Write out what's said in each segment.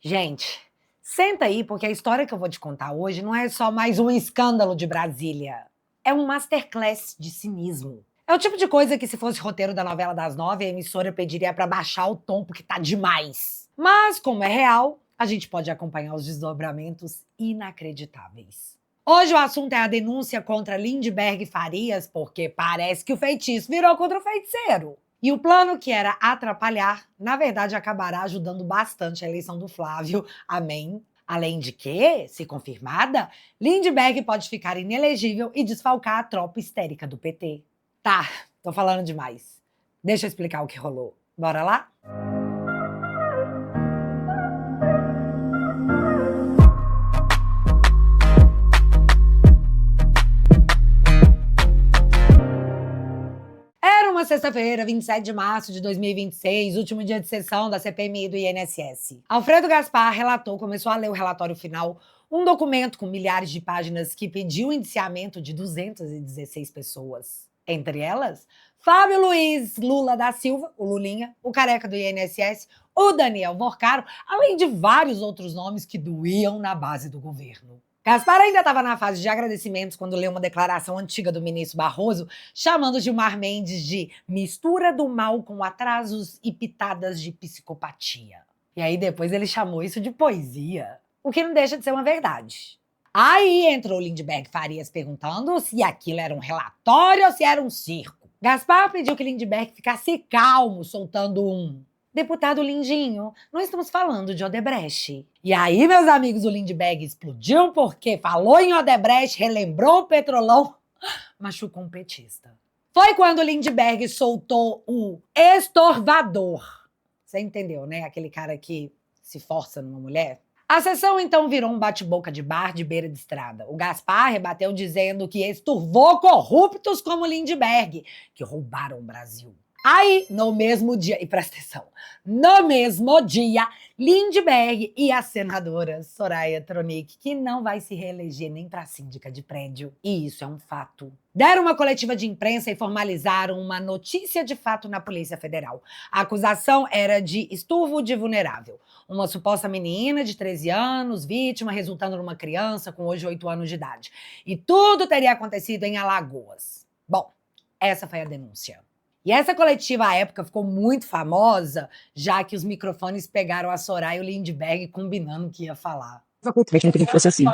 Gente, senta aí, porque a história que eu vou te contar hoje não é só mais um escândalo de Brasília. É um masterclass de cinismo. É o tipo de coisa que, se fosse roteiro da novela das 9, a emissora pediria pra baixar o tom, porque tá demais. Mas, como é real, a gente pode acompanhar os desdobramentos inacreditáveis. Hoje o assunto é a denúncia contra Lindbergh Farias, porque parece que o feitiço virou contra o feiticeiro. E o plano que era atrapalhar, na verdade, acabará ajudando bastante a eleição do Flávio. Amém. Além de que, se confirmada, Lindbergh pode ficar inelegível e desfalcar a tropa histérica do PT. Tá, tô falando demais. Deixa eu explicar o que rolou. Bora lá? Era uma sexta-feira, 27 de março de 2026, último dia de sessão da CPMI do INSS. Alfredo Gaspar, relator, começou a ler o relatório final, um documento com milhares de páginas que pediu o indiciamento de 216 pessoas. Entre elas, Fábio Luiz Lula da Silva, o Lulinha, o careca do INSS, o Daniel Morcaro, além de vários outros nomes que doíam na base do governo. Gaspar ainda estava na fase de agradecimentos quando leu uma declaração antiga do ministro Barroso, chamando Gilmar Mendes de mistura do mal com atrasos e pitadas de psicopatia. E aí depois ele chamou isso de poesia, o que não deixa de ser uma verdade. Aí entrou Lindbergh Farias perguntando se aquilo era um relatório ou se era um circo. Gaspar pediu que Lindbergh ficasse calmo, soltando um: deputado Lindinho, não estamos falando de Odebrecht. E aí, meus amigos, o Lindbergh explodiu porque falou em Odebrecht, relembrou o Petrolão, machucou um petista. Foi quando o Lindbergh soltou o estorvador. Você entendeu, né? Aquele cara que se força numa mulher. A sessão, então, virou um bate-boca de bar de beira de estrada. O Gaspar rebateu dizendo que esturvou corruptos como Lindbergh, que roubaram o Brasil. Aí, no mesmo dia, e presta atenção, no mesmo dia, Lindbergh e a senadora Soraya Tronic, que não vai se reeleger nem para síndica de prédio, e isso é um fato, deram uma coletiva de imprensa e formalizaram uma notícia de fato na Polícia Federal. A acusação era de estupro de vulnerável. Uma suposta menina de 13 anos, vítima, resultando numa criança com hoje 8 anos de idade. E tudo teria acontecido em Alagoas. Bom, essa foi a denúncia. E essa coletiva, à época, ficou muito famosa, já que os microfones pegaram a Soraya e o Lindbergh combinando que ia falar. Exatamente, não queria que fosse assim.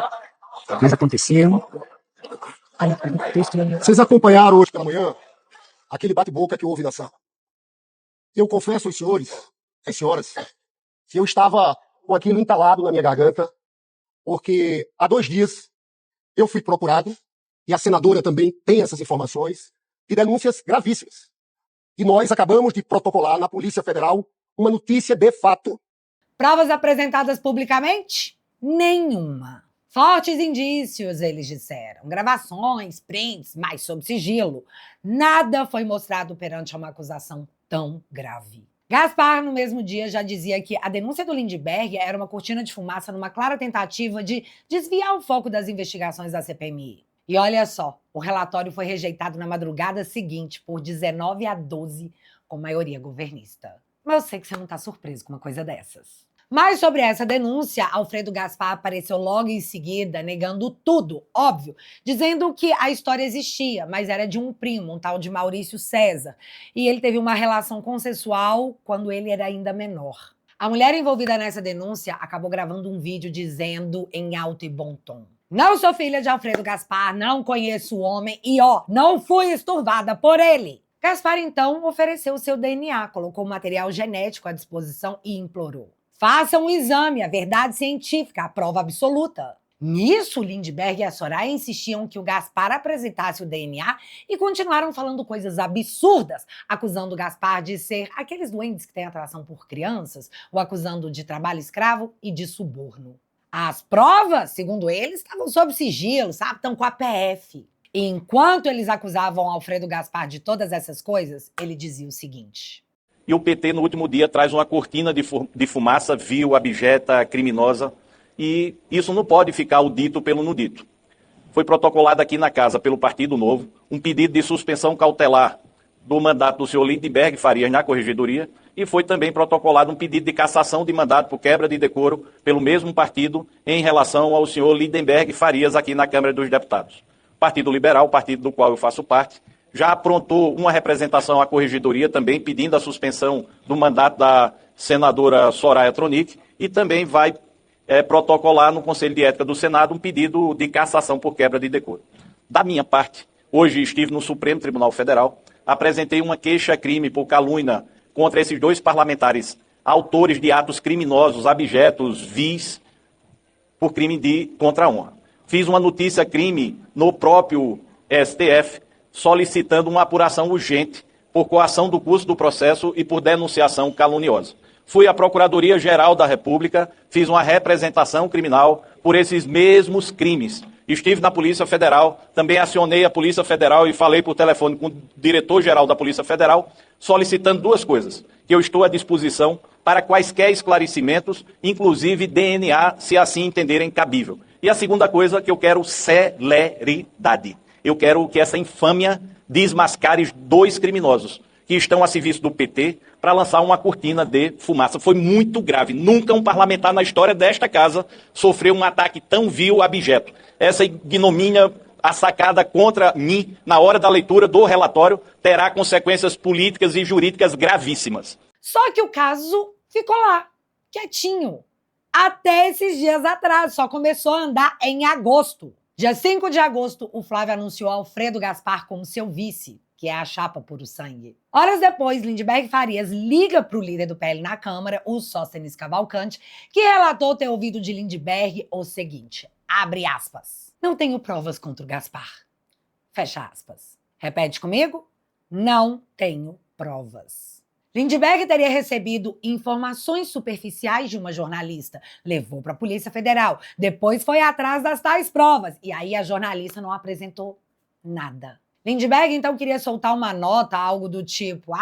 Mas aconteceu. Vocês acompanharam hoje pela manhã aquele bate-boca que houve na sala. Eu confesso aos senhores, às senhoras, que eu estava com aquilo entalado na minha garganta, porque há 2 dias eu fui procurado, e a senadora também tem essas informações, de denúncias gravíssimas. E nós acabamos de protocolar na Polícia Federal uma notícia de fato. Provas apresentadas publicamente? Nenhuma. Fortes indícios, eles disseram. Gravações, prints, mas sob sigilo. Nada foi mostrado perante uma acusação tão grave. Gaspar, no mesmo dia, já dizia que a denúncia do Lindbergh era uma cortina de fumaça numa clara tentativa de desviar o foco das investigações da CPMI. E olha só, o relatório foi rejeitado na madrugada seguinte por 19-12, com maioria governista. Mas eu sei que você não está surpreso com uma coisa dessas. Mas sobre essa denúncia, Alfredo Gaspar apareceu logo em seguida, negando tudo, óbvio, dizendo que a história existia, mas era de um primo, um tal de Maurício César, e ele teve uma relação consensual quando ele era ainda menor. A mulher envolvida nessa denúncia acabou gravando um vídeo dizendo em alto e bom tom: não sou filha de Alfredo Gaspar, não conheço o homem e, não fui esturvada por ele. Gaspar, então, ofereceu o seu DNA, colocou o material genético à disposição e implorou: façam um exame, a verdade científica, a prova absoluta. Nisso, Lindbergh e a Soraya insistiam que o Gaspar apresentasse o DNA e continuaram falando coisas absurdas, acusando o Gaspar de ser aqueles duendes que têm atração por crianças, o acusando de trabalho escravo e de suborno. As provas, segundo eles, estavam sob sigilo, sabe? Estão com a PF. E enquanto eles acusavam Alfredo Gaspar de todas essas coisas, ele dizia o seguinte: e o PT, no último dia, traz uma cortina de fumaça vil, abjeta, criminosa, e isso não pode ficar o dito pelo no dito. Foi protocolado aqui na casa, pelo Partido Novo, um pedido de suspensão cautelar do mandato do senhor Lindbergh Farias na Corregedoria, e foi também protocolado um pedido de cassação de mandato por quebra de decoro pelo mesmo partido em relação ao senhor Lindenberg Farias aqui na Câmara dos Deputados. O Partido Liberal, partido do qual eu faço parte, já aprontou uma representação à corregedoria também pedindo a suspensão do mandato da senadora Soraya Tronic e também vai protocolar no Conselho de Ética do Senado um pedido de cassação por quebra de decoro. Da minha parte, hoje estive no Supremo Tribunal Federal, apresentei uma queixa-crime por calúnia contra esses 2 parlamentares, autores de atos criminosos, abjetos, vis, por crime contra a honra. Fiz uma notícia-crime no próprio STF, solicitando uma apuração urgente por coação do curso do processo e por denunciação caluniosa. Fui à Procuradoria-Geral da República, fiz uma representação criminal por esses mesmos crimes. Estive na Polícia Federal, também acionei a Polícia Federal e falei por telefone com o diretor-geral da Polícia Federal, solicitando 2 coisas, que eu estou à disposição para quaisquer esclarecimentos, inclusive DNA, se assim entenderem cabível. E a segunda coisa, que eu quero celeridade. Eu quero que essa infâmia desmascare 2 criminosos que estão a serviço do PT para lançar uma cortina de fumaça. Foi muito grave. Nunca um parlamentar na história desta casa sofreu um ataque tão vil, abjeto. Essa ignomínia assacada contra mim na hora da leitura do relatório terá consequências políticas e jurídicas gravíssimas. Só que o caso ficou lá, quietinho. Até esses dias atrás, só começou a andar em agosto. Dia 5 de agosto, o Flávio anunciou Alfredo Gaspar como seu vice, que é a chapa puro sangue. Horas depois, Lindenberg Farias liga para o líder do PL na Câmara, o Sóstenes Cavalcante, que relatou ter ouvido de Lindenberg o seguinte, abre aspas, não tenho provas contra o Gaspar. Fecha aspas. Repete comigo? Não tenho provas. Lindenberg teria recebido informações superficiais de uma jornalista, levou para a Polícia Federal, depois foi atrás das tais provas, e aí a jornalista não apresentou nada. Lindenberg, então, queria soltar uma nota, algo do tipo,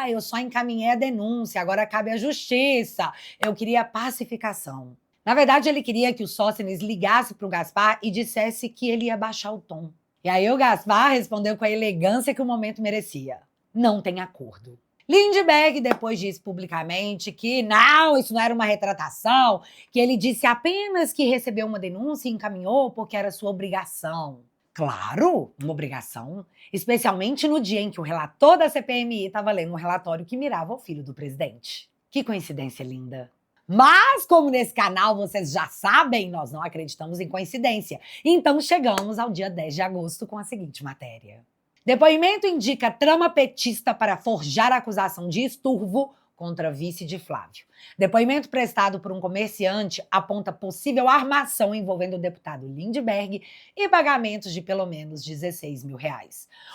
eu só encaminhei a denúncia, agora cabe à justiça, eu queria pacificação. Na verdade, ele queria que o Sóstenes ligasse para o Gaspar e dissesse que ele ia baixar o tom. E aí o Gaspar respondeu com a elegância que o momento merecia. Não tem acordo. Lindenberg depois disse publicamente que não, isso não era uma retratação, que ele disse apenas que recebeu uma denúncia e encaminhou porque era sua obrigação. Claro, uma obrigação, especialmente no dia em que o relator da CPMI estava lendo um relatório que mirava o filho do presidente. Que coincidência linda. Mas, como nesse canal vocês já sabem, nós não acreditamos em coincidência. Então chegamos ao dia 10 de agosto com a seguinte matéria. Depoimento indica trama petista para forjar a acusação de esturvo contra vice de Flávio. Depoimento prestado por um comerciante aponta possível armação envolvendo o deputado Lindenberg e pagamentos de pelo menos R$16 mil.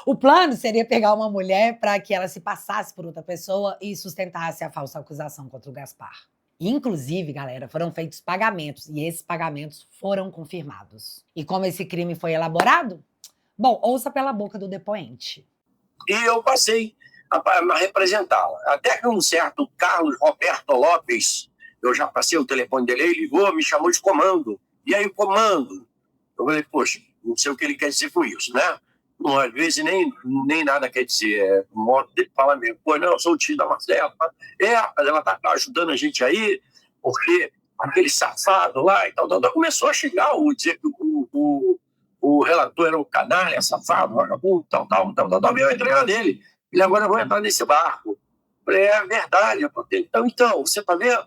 O plano seria pegar uma mulher para que ela se passasse por outra pessoa e sustentasse a falsa acusação contra o Gaspar. Inclusive, galera, foram feitos pagamentos e esses pagamentos foram confirmados. E como esse crime foi elaborado? Bom, ouça pela boca do depoente. E eu passei a representá-la. Até que um certo Carlos Roberto Lopes, eu já passei o telefone dele, ele ligou, me chamou de comando. E aí, comando? Eu falei, poxa, não sei o que ele quer dizer com isso, né? Não, às vezes nem nada quer dizer. É o modo dele falar mesmo. Pô, não, eu sou o tio da Marcela. Mas ela tá ajudando a gente aí, porque aquele safado lá e tal. Começou a chegar dizer que o relator era um canalha, safado, vagabundo, tal. Eu entrei lá nele. Ele agora vai entrar nesse barco. É verdade. Então, você tá vendo?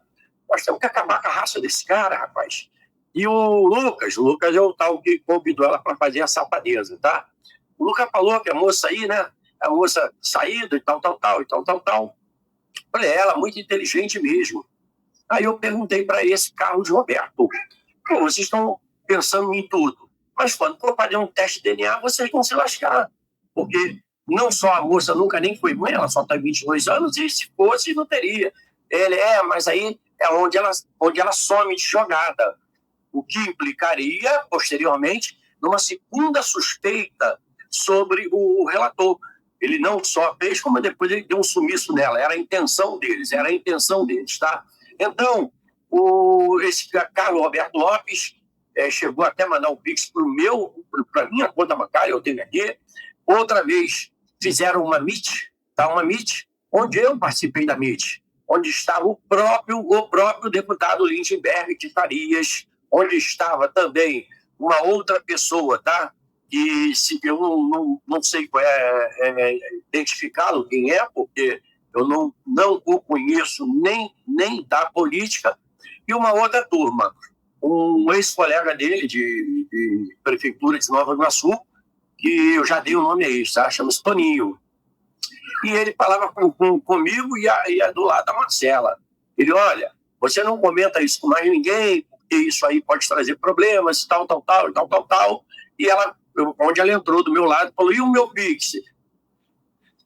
Nós temos que acabar com a raça desse cara, rapaz. E o Lucas é o tal que convidou ela para fazer a safadeza, tá? O Lucas falou que a moça aí, né? A moça saída e tal. Falei, ela muito inteligente mesmo. Aí eu perguntei para esse Carlos Roberto, pô, vocês estão pensando em tudo, mas quando for fazer um teste de DNA, vocês vão se lascar. Porque não só a moça nunca nem foi mãe, ela só tem 22 anos, e se fosse, não teria. Mas aí é onde ela some de jogada. O que implicaria, posteriormente, numa segunda suspeita sobre o relator. Ele não só fez, como depois ele deu um sumiço nela. Era a intenção deles, tá? Então, esse Carlos Roberto Lopes chegou até a mandar um pix para minha conta bancária, eu tenho aqui. Outra vez, fizeram uma MIT, tá? Uma MIT, onde eu participei da MIT, onde estava o próprio deputado Lindenberg de Farias, onde estava também uma outra pessoa, tá? Que eu não sei identificá-lo quem é, porque eu não o conheço nem da política, e uma outra turma, um ex-colega dele de prefeitura de Nova Iguaçu, que eu já dei o nome aí, tá? Chama-se Toninho. E ele falava comigo e do lado da Marcela. Ele, olha, você não comenta isso com mais ninguém, porque isso aí pode trazer problemas, tal. E onde ela entrou do meu lado, falou, e o meu Pix?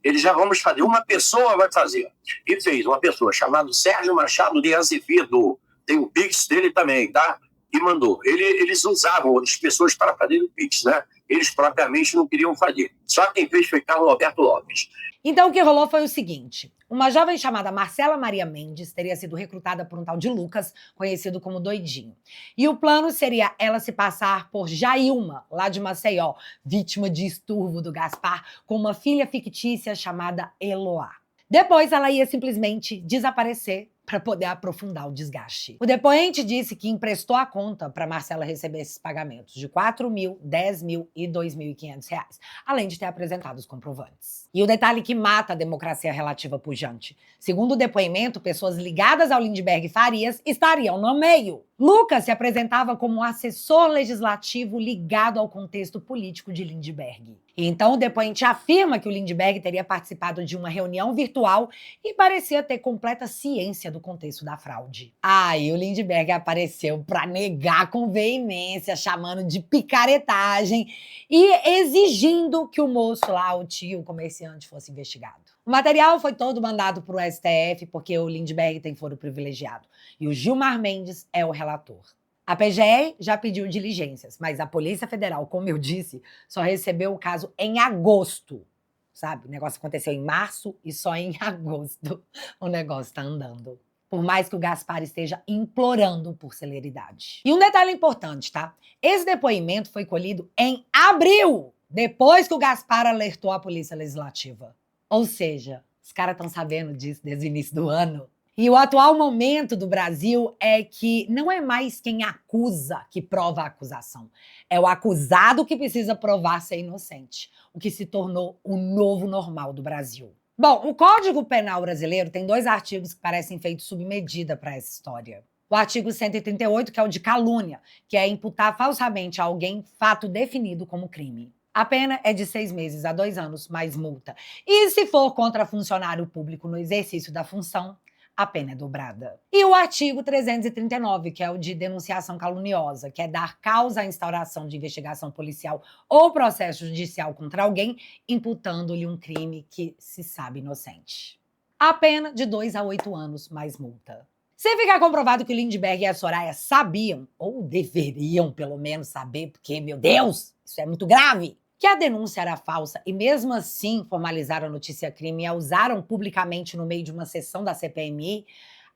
Eles já vamos fazer, uma pessoa vai fazer. E fez, uma pessoa chamada Sérgio Machado de Azevedo. Tem o Pix dele também, tá? E mandou. Eles usavam as pessoas para fazer o Pix, né? Eles propriamente não queriam fazer. Só quem fez foi Carlos Roberto Lopes. Então o que rolou foi o seguinte: uma jovem chamada Marcela Maria Mendes teria sido recrutada por um tal de Lucas, conhecido como Doidinho. E o plano seria ela se passar por Jailma, lá de Maceió, vítima de esturvo do Gaspar, com uma filha fictícia chamada Eloá. Depois ela ia simplesmente desaparecer para poder aprofundar o desgaste. O depoente disse que emprestou a conta para Marcela receber esses pagamentos de 4 mil, 10 mil e 2.500 reais, além de ter apresentado os comprovantes. E o detalhe que mata a democracia relativa pujante: segundo o depoimento, pessoas ligadas ao Lindenberg Farias estariam no meio. Lucas se apresentava como um assessor legislativo ligado ao contexto político de Lindenberg. E então o depoente afirma que o Lindenberg teria participado de uma reunião virtual e parecia ter completa ciência do contexto da fraude. Aí o Lindenberg apareceu para negar com veemência, chamando de picaretagem e exigindo que o moço lá, o tio, o comerciante, fosse investigado. O material foi todo mandado para o STF porque o Lindenberg tem foro privilegiado e o Gilmar Mendes é o relator. A PGR já pediu diligências, mas a Polícia Federal, como eu disse, só recebeu o caso em agosto. Sabe? O negócio aconteceu em março e só em agosto o negócio está andando. Por mais que o Gaspar esteja implorando por celeridade. E um detalhe importante, tá? Esse depoimento foi colhido em abril, depois que o Gaspar alertou a Polícia Legislativa. Ou seja, os caras estão sabendo disso desde o início do ano. E o atual momento do Brasil é que não é mais quem acusa que prova a acusação. É o acusado que precisa provar ser inocente, o que se tornou o novo normal do Brasil. Bom, o Código Penal brasileiro tem 2 artigos que parecem feitos sob medida para essa história. O artigo 138, que é o de calúnia, que é imputar falsamente a alguém fato definido como crime. A pena é de 6 meses a 2 anos, mais multa. E se for contra funcionário público no exercício da função, a pena é dobrada. E o artigo 339, que é o de denunciação caluniosa, que é dar causa à instauração de investigação policial ou processo judicial contra alguém, imputando-lhe um crime que se sabe inocente. A pena de 2 a 8 anos, mais multa. Se ficar comprovado que o Lindenberg e a Soraya sabiam, ou deveriam pelo menos saber, porque, meu Deus, isso é muito grave, que a denúncia era falsa e mesmo assim formalizaram a notícia-crime e a usaram publicamente no meio de uma sessão da CPMI,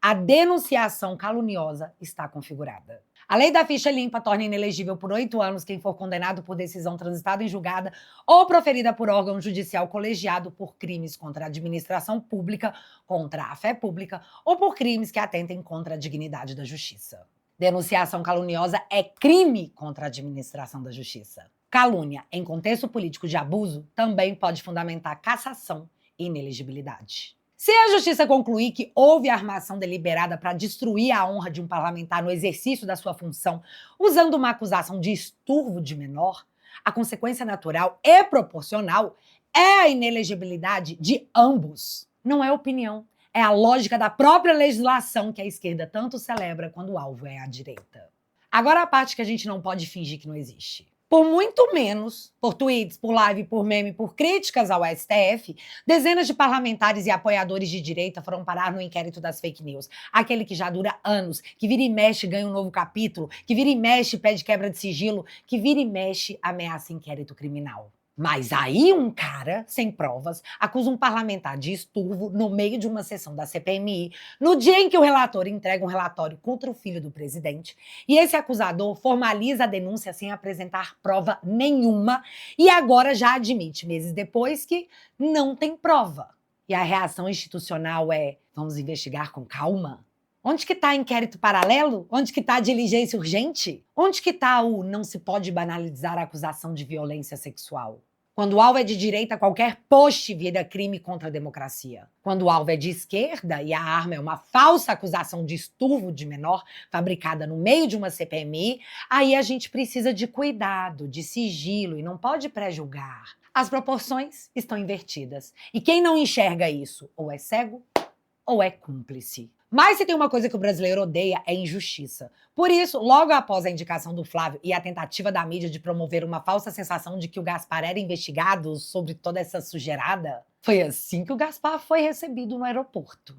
a denunciação caluniosa está configurada. A lei da ficha limpa torna inelegível por 8 anos quem for condenado por decisão transitada em julgada ou proferida por órgão judicial colegiado por crimes contra a administração pública, contra a fé pública ou por crimes que atentem contra a dignidade da justiça. Denunciação caluniosa é crime contra a administração da justiça. Calúnia em contexto político de abuso também pode fundamentar cassação e inelegibilidade. Se a justiça concluir que houve armação deliberada para destruir a honra de um parlamentar no exercício da sua função, usando uma acusação de esturvo de menor, a consequência natural e proporcional é a inelegibilidade de ambos. Não é opinião, é a lógica da própria legislação que a esquerda tanto celebra quando o alvo é a direita. Agora a parte que a gente não pode fingir que não existe. Por muito menos, por tweets, por live, por meme, por críticas ao STF, dezenas de parlamentares e apoiadores de direita foram parar no inquérito das fake news. Aquele que já dura anos, que vira e mexe ganha um novo capítulo, que vira e mexe pede quebra de sigilo, que vira e mexe ameaça inquérito criminal. Mas aí um cara, sem provas, acusa um parlamentar de esturvo no meio de uma sessão da CPMI, no dia em que o relator entrega um relatório contra o filho do presidente, e esse acusador formaliza a denúncia sem apresentar prova nenhuma, e agora já admite, meses depois, que não tem prova. E a reação institucional é: vamos investigar com calma? Onde que está inquérito paralelo? Onde que está a diligência urgente? Onde que está o não se pode banalizar a acusação de violência sexual? Quando o alvo é de direita, qualquer post vira crime contra a democracia. Quando o alvo é de esquerda e a arma é uma falsa acusação de estupro de menor fabricada no meio de uma CPMI, aí a gente precisa de cuidado, de sigilo e não pode pré-julgar. As proporções estão invertidas. E quem não enxerga isso ou é cego ou é cúmplice. Mas se tem uma coisa que o brasileiro odeia, é injustiça. Por isso, logo após a indicação do Flávio e a tentativa da mídia de promover uma falsa sensação de que o Gaspar era investigado sobre toda essa sujeirada, foi assim que o Gaspar foi recebido no aeroporto.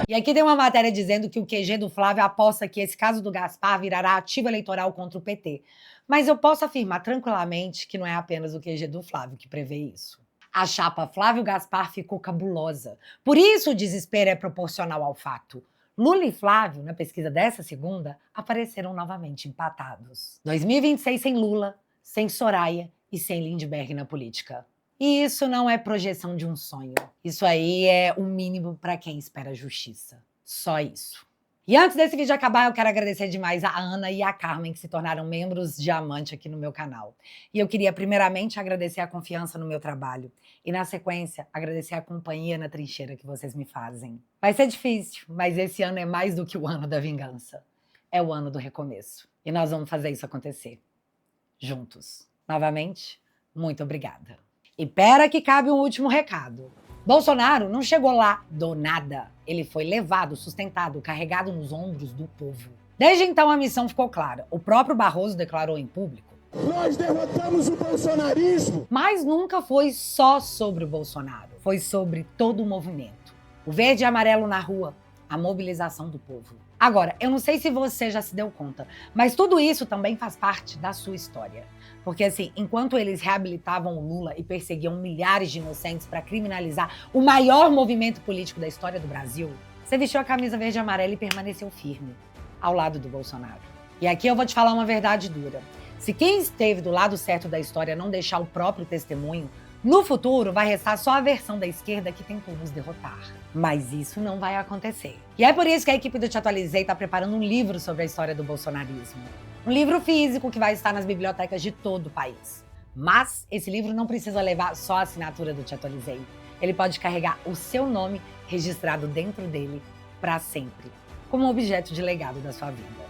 E aqui tem uma matéria dizendo que o QG do Flávio aposta que esse caso do Gaspar virará ativo eleitoral contra o PT. Mas eu posso afirmar tranquilamente que não é apenas o QG do Flávio que prevê isso. A chapa Flávio-Gaspar ficou cabulosa. Por isso o desespero é proporcional ao fato. Lula e Flávio, na pesquisa dessa segunda, apareceram novamente empatados. 2026 sem Lula, sem Soraya e sem Lindbergh na política. E isso não é projeção de um sonho. Isso aí é o mínimo para quem espera justiça. Só isso. E antes desse vídeo acabar, eu quero agradecer demais a Ana e a Carmen, que se tornaram membros diamante aqui no meu canal. E eu queria primeiramente agradecer a confiança no meu trabalho. E na sequência, agradecer a companhia na trincheira que vocês me fazem. Vai ser difícil, mas esse ano é mais do que o ano da vingança. É o ano do recomeço. E nós vamos fazer isso acontecer. Juntos. Novamente, muito obrigada. E pera que cabe um último recado. Bolsonaro não chegou lá do nada. Ele foi levado, sustentado, carregado nos ombros do povo. Desde então a missão ficou clara. O próprio Barroso declarou em público: nós derrotamos o bolsonarismo! Mas nunca foi só sobre o Bolsonaro. Foi sobre todo o movimento. O verde e amarelo na rua. A mobilização do povo. Agora, eu não sei se você já se deu conta, mas tudo isso também faz parte da sua história. Porque assim, enquanto eles reabilitavam o Lula e perseguiam milhares de inocentes para criminalizar o maior movimento político da história do Brasil, você vestiu a camisa verde e amarela e permaneceu firme, ao lado do Bolsonaro. E aqui eu vou te falar uma verdade dura. Se quem esteve do lado certo da história não deixar o próprio testemunho, no futuro vai restar só a versão da esquerda que tentou nos derrotar. Mas isso não vai acontecer. E é por isso que a equipe do Te Atualizei está preparando um livro sobre a história do bolsonarismo. Um livro físico que vai estar nas bibliotecas de todo o país. Mas esse livro não precisa levar só a assinatura do Te Atualizei. Ele pode carregar o seu nome registrado dentro dele para sempre, como objeto de legado da sua vida.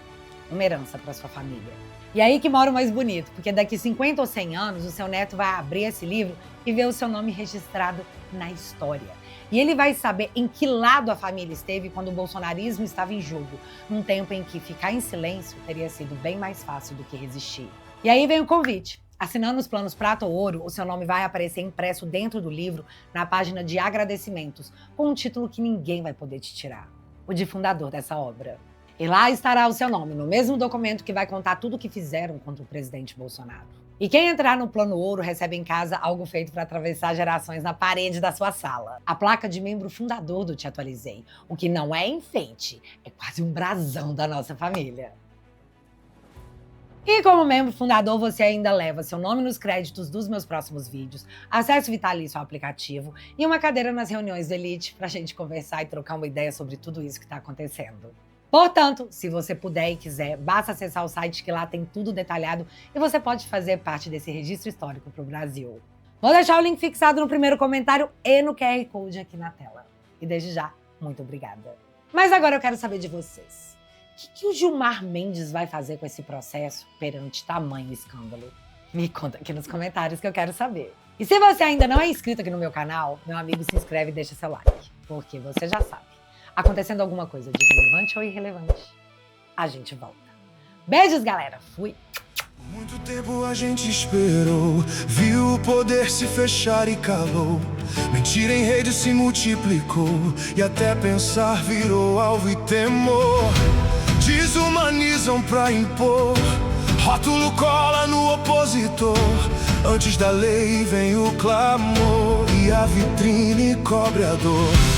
Uma herança para sua família. E aí que mora o mais bonito, porque daqui 50 ou 100 anos o seu neto vai abrir esse livro e ver o seu nome registrado na história. E ele vai saber em que lado a família esteve quando o bolsonarismo estava em jogo, num tempo em que ficar em silêncio teria sido bem mais fácil do que resistir. E aí vem o convite. Assinando os planos prata ou ouro, o seu nome vai aparecer impresso dentro do livro, na página de agradecimentos, com um título que ninguém vai poder te tirar: o de fundador dessa obra. E lá estará o seu nome, no mesmo documento que vai contar tudo o que fizeram contra o presidente Bolsonaro. E quem entrar no plano ouro recebe em casa algo feito para atravessar gerações na parede da sua sala. A placa de membro fundador do Te Atualizei. O que não é enfeite, é quase um brasão da nossa família. E como membro fundador, você ainda leva seu nome nos créditos dos meus próximos vídeos, acesso vitalício ao aplicativo e uma cadeira nas reuniões do Elite pra gente conversar e trocar uma ideia sobre tudo isso que tá acontecendo. Portanto, se você puder e quiser, basta acessar o site que lá tem tudo detalhado e você pode fazer parte desse registro histórico para o Brasil. Vou deixar o link fixado no primeiro comentário e no QR Code aqui na tela. E desde já, muito obrigada. Mas agora eu quero saber de vocês. O que o Gilmar Mendes vai fazer com esse processo perante tamanho escândalo? Me conta aqui nos comentários que eu quero saber. E se você ainda não é inscrito aqui no meu canal, meu amigo, se inscreve e deixa seu like, porque você já sabe. Acontecendo alguma coisa de relevante ou irrelevante, a gente volta. Beijos, galera. Fui. Muito tempo a gente esperou, viu o poder se fechar e calou. Mentira em rede se multiplicou e até pensar virou alvo e temor. Desumanizam pra impor, rótulo cola no opositor. Antes da lei vem o clamor e a vitrine cobre a dor.